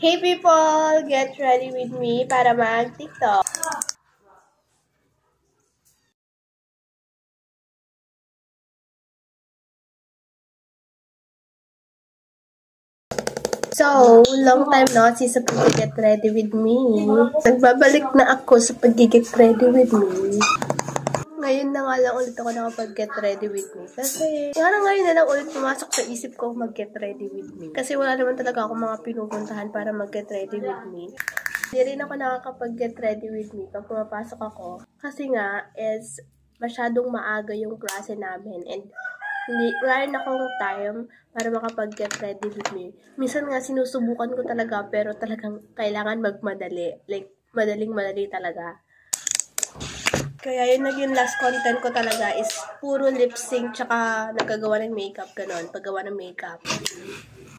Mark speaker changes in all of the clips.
Speaker 1: Hey people! Get ready with me para mag-TikTok. So, long time no see sa pag-get ready with me. Nagbabalik na ako sa pag-get ready with me. Ngayon na nga lang ulit ako nakapag-get ready with me. Kasi, ngayon na lang ulit pumasok sa isip ko mag-get ready with me. Kasi wala naman talaga ako mga pinupuntahan para mag-get ready with me. Hindi rin ako nakakapag-get ready with me pag pumapasok ako. Kasi nga, is masyadong maaga yung klase namin. And wala rin akong time para makapag-get ready with me. Minsan nga sinusubukan ko talaga pero talagang kailangan magmadali. Like, madaling-madali talaga. Kaya yung naging last content ko talaga is puro lip sync tsaka nagagawa ng makeup, ganon, paggawa ng makeup.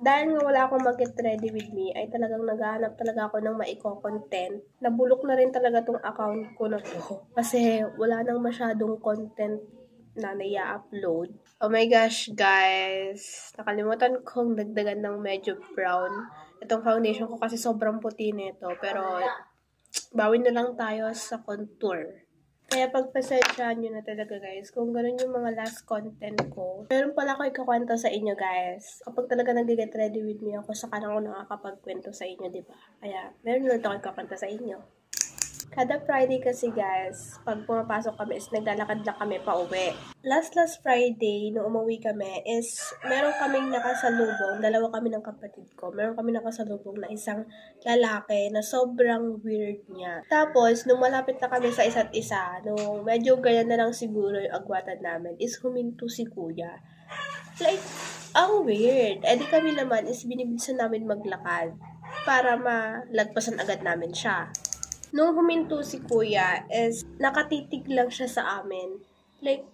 Speaker 1: Dahil nga wala akong mag-get ready with me, ay talagang naghahanap talaga ako ng maiko-content. Nabulok na rin talaga tong account ko na to. Kasi wala nang masyadong content na nai-upload. Oh my gosh, guys. Nakalimutan kong dagdagan ng medyo brown. Itong foundation ko kasi sobrang puti nito. Pero, bawin na lang tayo sa contour. Kaya pagpasensyahan nyo na talaga, guys. Kung ganun yung mga last content ko. Meron pala ako ikakwento sa inyo, guys. Kapag talaga nag-get ready with me ako, saka lang ako nakakapagkwento sa inyo, diba? Kaya, meron ulit ako ikakwento sa inyo. Kada Friday kasi, guys, pag pumapasok kami is naglalakad lang kami pa uwi. Last Friday, nung umuwi kami, is meron kaming nakasalubong, dalawa kami ng kapatid ko, meron kami nakasalubong na isang lalaki na sobrang weird niya. Tapos, nung malapit na kami sa isa't isa, nung medyo ganyan na lang siguro yung agwatan namin, is huminto si kuya. Like, ang weird. Eh di kami naman is binibilisan namin maglakad para malagpasan agad namin siya. Nung huminto si kuya is nakatitig lang siya sa amin. Like,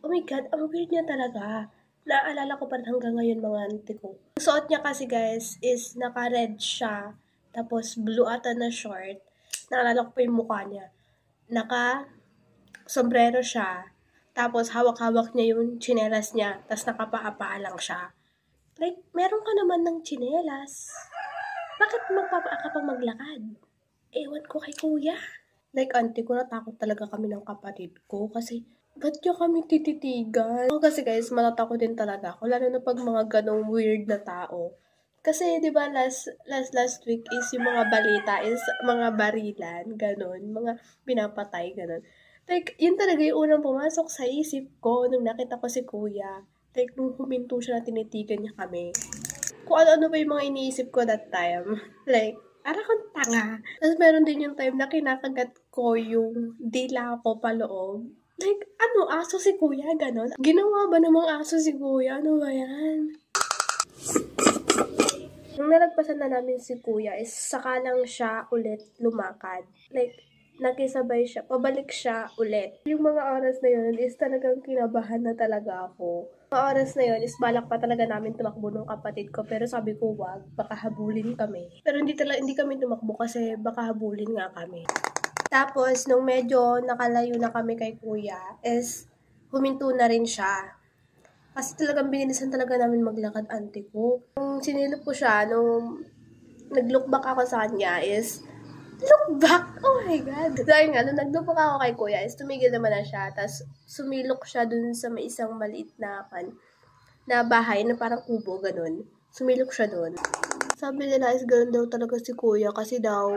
Speaker 1: oh my God, ang weird niya talaga. Naaalala ko pa rin hanggang ngayon mga auntie ko. Ang suot niya kasi, guys, is naka-red siya. Tapos blue ata na short. Naalala ko pa yung mukha niya. Naka-sombrero siya. Tapos hawak-hawak niya yung tsinelas niya. Tapos nakapaa lang siya. Like, meron ka naman ng tsinelas. Bakit magpapaa ka pang maglakad? Ewan ko kay kuya. Like, auntie ko, natakot talaga kami ng kapatid ko kasi ba't nyo kami tititigan? Ako kasi, guys, matatakot din talaga ako, lalo na pag mga ganong weird na tao. Kasi, di ba, last week is yung mga balita is mga barilan, ganon, mga pinapatay, ganon. Like, yun talaga yung unang pumasok sa isip ko nung nakita ko si kuya. Like, nung huminto siya na tinitigan niya kami. Kung ano-ano pa yung mga iniisip ko that time. Like, ara kong tanga. Tapos meron din yung time na kinakagat ko yung dila ko paloob. Like, ano, aso si kuya, ganon? Ginawa ba namang aso si kuya? Ano ba yan? Nung nalagpasan na namin si kuya, is saka lang siya ulit lumakad. Like, nakisabay siya, pabalik siya ulit. Yung mga oras na yun is talagang kinabahan na talaga ako. Mga oras na yun is balak pa talaga namin tumakbo ng kapatid ko, pero sabi ko wag, baka habulin kami. Pero hindi kami tumakbo kasi baka habulin nga kami. Tapos, nung medyo nakalayo na kami kay kuya, is huminto na rin siya. Kasi talagang binilisan talaga namin maglakad, auntie ko. Nung sinilip ko siya, nung nag-look back ako sa kanya is, look back! Oh my God! Dahil nga, nung nag-look back ako kay kuya is tumigil naman na siya. Tapos, sumilok siya dun sa may isang maliit na bahay na parang kubo, ganun. Sumilok siya dun. Sabi nila is ganun daw talaga si kuya kasi daw,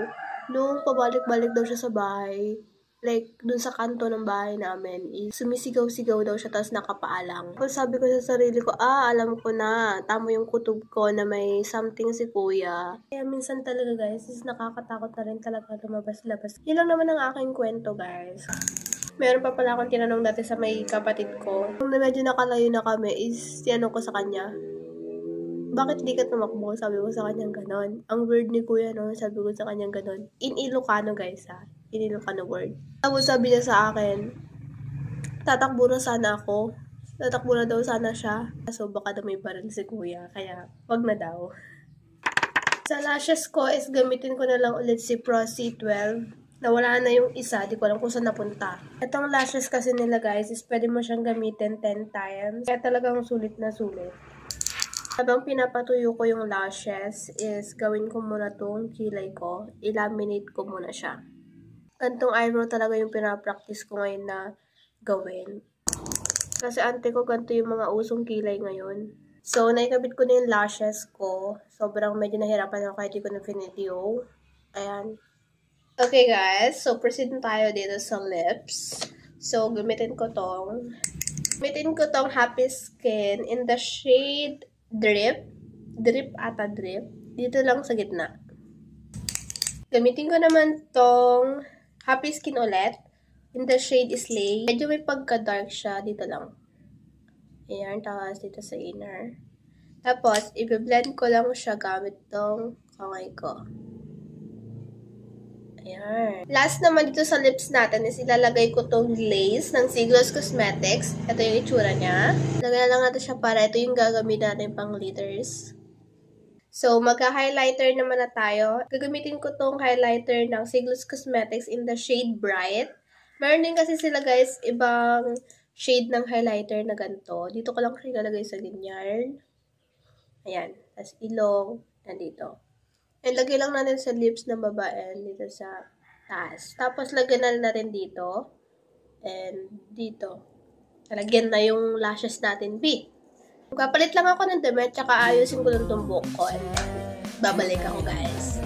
Speaker 1: nung pabalik-balik daw siya sa bahay, like, dun sa kanto ng bahay namin, sumisigaw-sigaw daw siya, tapos nakapaalang. Tapos sabi ko sa sarili ko, alam ko na, tama yung kutob ko na may something si kuya. Kaya minsan talaga, guys, is nakakatakot na rin talaga lumabas-labas. Yun lang naman ang aking kwento, guys. Meron pa pala akong tinanong dati sa may kapatid ko. Nung medyo nakalayo na kami, is tinanong ko sa kanya, bakit di ka tumakbo? Sabi ko sa kanyang ganon. Ang word ni kuya, no? Sabi ko sa kanyang ganon. In Ilocano, guys, ha? In Ilocano word. Tapos sabi niya sa akin, tatakbo na sana ako. Tatakbo na daw sana siya. So, baka daw may baril si kuya. Kaya, wag na daw. Sa lashes ko is gamitin ko na lang ulit si Pro C12. Nawala na yung isa. Di ko alam kung saan napunta. Itong lashes kasi nila, guys, is pwede mo siyang gamitin 10 times. Kaya talagang sulit na sulit. Habang pinapatuyo ko yung lashes is gawin ko muna tong kilay ko. I-laminate ko muna siya. Gantong eyebrow talaga yung pinapractice ko ngayon na gawin. Kasi ante ko ganito yung mga usong kilay ngayon. So, naikabit ko na yung lashes ko. Sobrang medyo nahirapan ako kahit di ko na video. Ayan. Okay guys, so proceed na tayo dito sa lips. So, gamitin ko tong Happy Skin in the shade Drip. Drip ata drip. Dito lang sa gitna. Gamitin ko naman tong Happy Skin ulit. In the shade Slay. Medyo may pagka-dark siya. Dito lang. Ayan, tapos dito sa inner. Tapos, i-blend ko lang siya gamit tong kamay ko. Ayan. Last naman dito sa lips natin is ilalagay ko tong glaze ng Siglos Cosmetics. Ito yung itsura niya. Lagyan lang natin siya para ito yung gagamitin natin pang glitters. So, magka-highlighter naman na tayo. Gagamitin ko tong highlighter ng Siglos Cosmetics in the shade Bright. Meron din kasi sila guys, ibang shade ng highlighter na ganito. Dito ko lang siya ilalagay sa ganyan. Ayan. Tapos ilong. Nandito. And lagay lang natin sa lips ng babae. Dito sa taas. Tapos lagyan na rin dito. And dito. Lagyan na yung lashes natin. Kapalit lang ako ng damit. Tsaka ayusin ko lang itong buhok ko. And babalik ako guys.